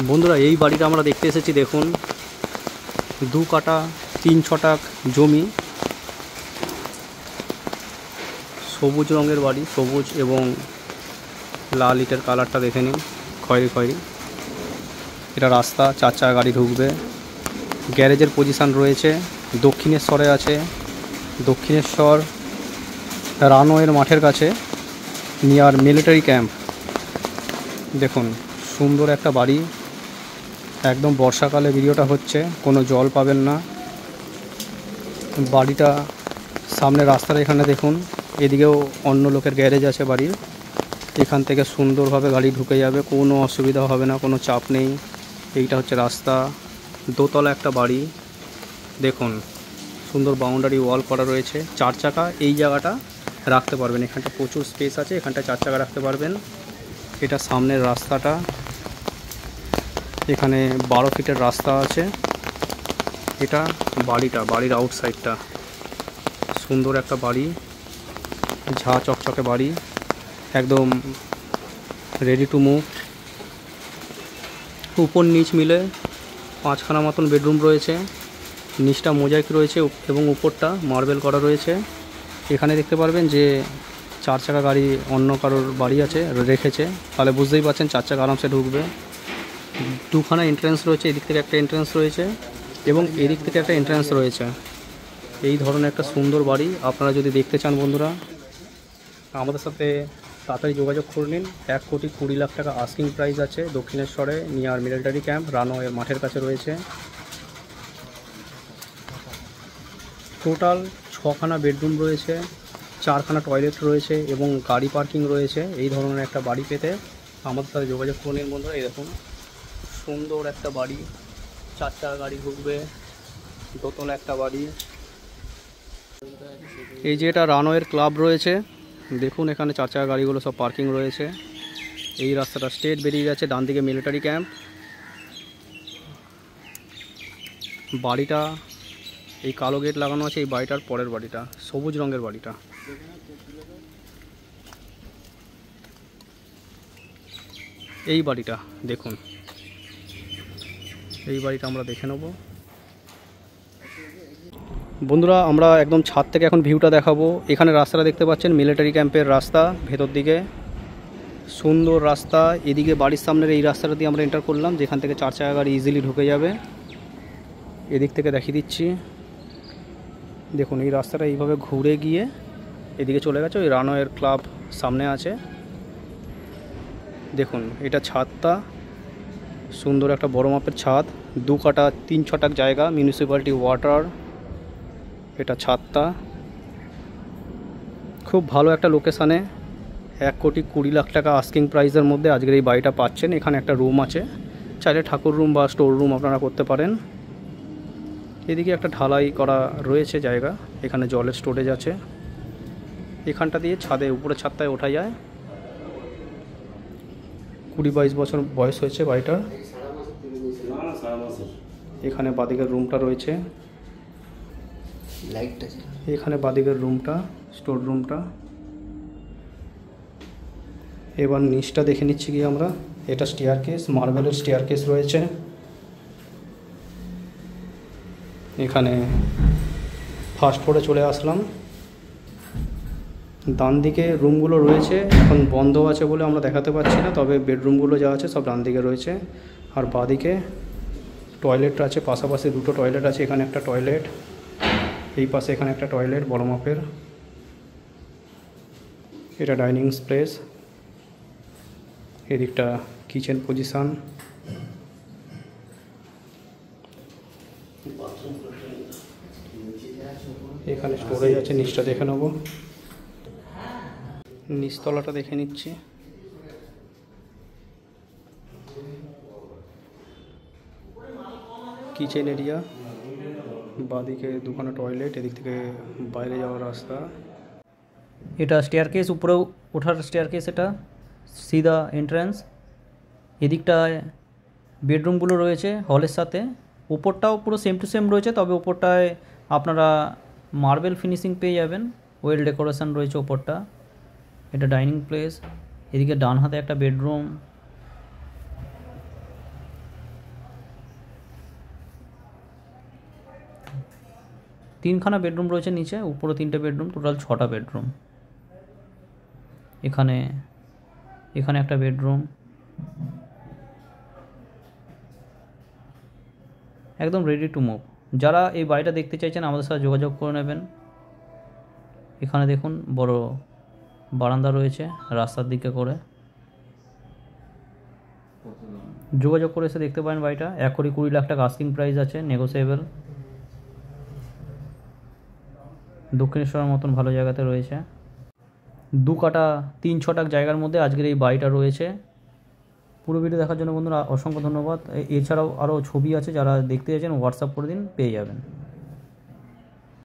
বন্ধুরা এই বাড়িটা আমরা দেখতে এসেছি। দেখুন 2 কাঠা 3 ছটাক জমি, সবুজ রঙের বাড়ি, সবুজ এবং লাল ইটের কালারটা দেখে নিন, খয়েরি খয়েরি। এটা রাস্তা, 4 চাকা গাড়ি ঢুকবে। গ্যারেজের পজিশান রয়েছে, দক্ষিণেশ্বরে আছে। দক্ষিণেশ্বর রানওয়ের মাঠের কাছে, নিয়ার মিলিটারি ক্যাম্প। দেখুন সুন্দর একটা বাড়ি, একদম বর্ষাকালে ভিডিওটা হচ্ছে, কোনো জল পাবেন না। বাড়িটা সামনে রাস্তার এখানে দেখুন, এদিকেও অন্য লোকের গ্যারেজ আছে বাড়ির। এখান থেকে সুন্দরভাবে গাড়ি ঢুকে যাবে, কোনো অসুবিধা হবে না, কোনো চাপ নেই। এইটা হচ্ছে রাস্তা, দোতলা একটা বাড়ি। দেখুন সুন্দর বাউন্ডারি ওয়াল করা রয়েছে। 4 চাকা এই জায়গাটা রাখতে পারবেন, এখানটা প্রচুর স্পেস আছে, এখানটা 4 চাকা রাখতে পারবেন। এটা সামনের রাস্তাটা, এখানে 12 ফিটের রাস্তা আছে। এটা বাড়িটা, বাড়ির আউটসাইডটা। সুন্দর একটা বাড়ি, ঝা চকচকে বাড়ি, একদম রেডি টু মুভ। উপর নিচ মিলে 5খানা মতন বেডরুম রয়েছে। নিচটা মোজাইক রয়েছে এবং উপরটা মার্বেল করা রয়েছে। এখানে দেখতে পারবেন যে 4 চাকা গাড়ি অন্য কারোর বাড়ি আছে রেখেছে, তাহলে বুঝতেই পারছেন 4 চাকা আরামসে ঢুকবে। 2খানা এন্ট্রান্স রয়েছে, এদিক থেকে একটা এন্ট্রান্স রয়েছে এবং এদিক থেকে একটা এন্ট্রান্স রয়েছে। এই ধরনের একটা সুন্দর বাড়ি আপনারা যদি দেখতে চান বন্ধুরা, আমাদের সাথে তাড়াতাড়ি যোগাযোগ করে নিন। 1,20,00,000 টাকা আস্কিং প্রাইস আছে। দক্ষিণেশ্বরে নিয়ার মিলিটারি ক্যাম্প, রানওয়ের মাঠের কাছে রয়েছে। টোটাল 6খানা বেডরুম রয়েছে, 4খানা টয়লেট রয়েছে এবং গাড়ি পার্কিং রয়েছে। এই ধরনের একটা বাড়ি পেতে আমাদের সাথে যোগাযোগ করে নিন বন্ধুরা। এই দেখুন সুন্দর একটা বাড়ি, 4 চাকা গাড়ি ঢুকবে, দোতলা একটা বাড়ি। এই যে এটা রানওয়ের ক্লাব রয়েছে, দেখুন এখানে 4 চাকা গাড়িগুলো সব পার্কিং রয়েছে। এই রাস্তাটা স্ট্রেট বেরিয়ে যাচ্ছে, ডান দিকে মিলিটারি ক্যাম্প। বাড়িটা এই কালো গেট লাগানো আছে, এই বাড়িটার পরের বাড়িটা, সবুজ রঙের বাড়িটা। এই বাড়িটা দেখুন, এই বাড়িটা আমরা দেখে নেব বন্ধুরা। আমরা একদম ছাদ থেকে এখন ভিউটা দেখাবো। এখানে রাস্তাটা দেখতে পাচ্ছেন, মিলিটারি ক্যাম্পের রাস্তা, ভেতর দিকে সুন্দর রাস্তা। এদিকে বাড়ির সামনের এই রাস্তাটা দিয়ে আমরা এন্টার করলাম, যেখান থেকে 4 চাকা গাড়ি ইজিলি ঢুকে যাবে। এদিক থেকে দেখিয়ে দিচ্ছি, দেখুন এই রাস্তাটা এইভাবে ঘুরে গিয়ে এদিকে চলে গেছে, ওই রানওয়ের ক্লাব সামনে আছে। দেখুন এটা ছাদটা, সুন্দর একটা বড় মাপের ছাদ, 2 কাঠা 3 ছটাক জায়গা, মিউনিসিপ্যালিটি ওয়াটার। এটা ছাদটা খুব ভালো একটা লোকেশানে, 1,20,00,000 টাকা আস্কিং প্রাইসের মধ্যে আজকের এই বাড়িটা পাচ্ছেন। এখানে একটা রুম আছে, চাইলে ঠাকুর রুম বা স্টোর রুম আপনারা করতে পারেন। এদিকে একটা ঢালাই করা রয়েছে জায়গা, এখানে জলের স্টোরেজ আছে। এখানটা দিয়ে ছাদে, উপরে ছাদটায় ওঠা যায়। 20-22 বছর বয়স হয়েছে বাড়িটার। এখানে বাদিকের রুমটা রয়েছে, এখানে বাদিকের রুমটা, স্টোর রুমটা। এবার নিচটা দেখে নিচ্ছি কি আমরা। এটা স্টেয়ার কেস, মার্বেলের স্টেয়ার কেস রয়েছে। এখানে ফার্স্ট ফ্লোরে চলে আসলাম। ডান দিকে রুমগুলো রয়েছে, এখন বন্ধ আছে বলে আমরা দেখাতে পাচ্ছি না, তবে বেডরুমগুলো যা আছে সব ডান দিকে রয়েছে। আর বাঁদিকে টয়লেট আছে, পাশাপাশি 2টো টয়লেট আছে। এখানে একটা টয়লেট, এই পাশে এখানে একটা টয়লেট বড় মাপের। এটা ডাইনিং স্পেস, এদিকটা কিচেন পজিশান। এখানে স্টোরেজ আছে, নিচটা দেখে নেব। নিচতলাটা দেখে নিচ্ছি। কিচেন এরিয়া, বাঁদিকে 2খানা টয়লেট, এদিক থেকে বাইরে যাওয়ার রাস্তা। এটা স্টেয়ারকেস, উপরে ওঠার স্টেয়ারকেস, এটা সিধা এন্ট্রান্স। এদিকটায় বেডরুমগুলো রয়েছে হলের সাথে। উপরটাও পুরো সেম টু সেম রয়েছে, তবে উপরটায় আপনারা মার্বেল ফিনিশিং পেয়ে যাবেন, ওয়েল ডেকোরেশন রয়েছে উপরটা। এটা ডাইনিং প্লেস, এদিকে ডান হাতে একটা বেডরুম। তিনখানা বেডরুম রয়েছে নিচে, উপরে 3টে বেডরুম, টোটাল 6টা বেডরুম। এখানে একটা বেডরুম, একদম রেডি টু মুভ। যারা এই বাড়িটা দেখতে চাইছেন আমাদের সাথে যোগাযোগ করে নেবেন। এখানে দেখুন বড় বারান্দা রয়েছে রাস্তার দিকে করে, যোগাযোগ করে এসে দেখতে পারেন বাড়িটা। 1,20,00,000 টাকা আস্কিং প্রাইস আছে, নেগোসিয়েবল। দক্ষিণেশ্বরের মতন ভালো জায়গাতে রয়েছে। 2 কাটা 3 ছটাক জায়গার মধ্যে আজকের এই বাড়িটা রয়েছে। পুরো ভিডিও দেখার জন্য বন্ধুরা অসংখ্য ধন্যবাদ। এছাড়াও আরও ছবি আছে, যারা দেখতে চাইছেন হোয়াটসঅ্যাপ করে দিন, পেয়ে যাবেন।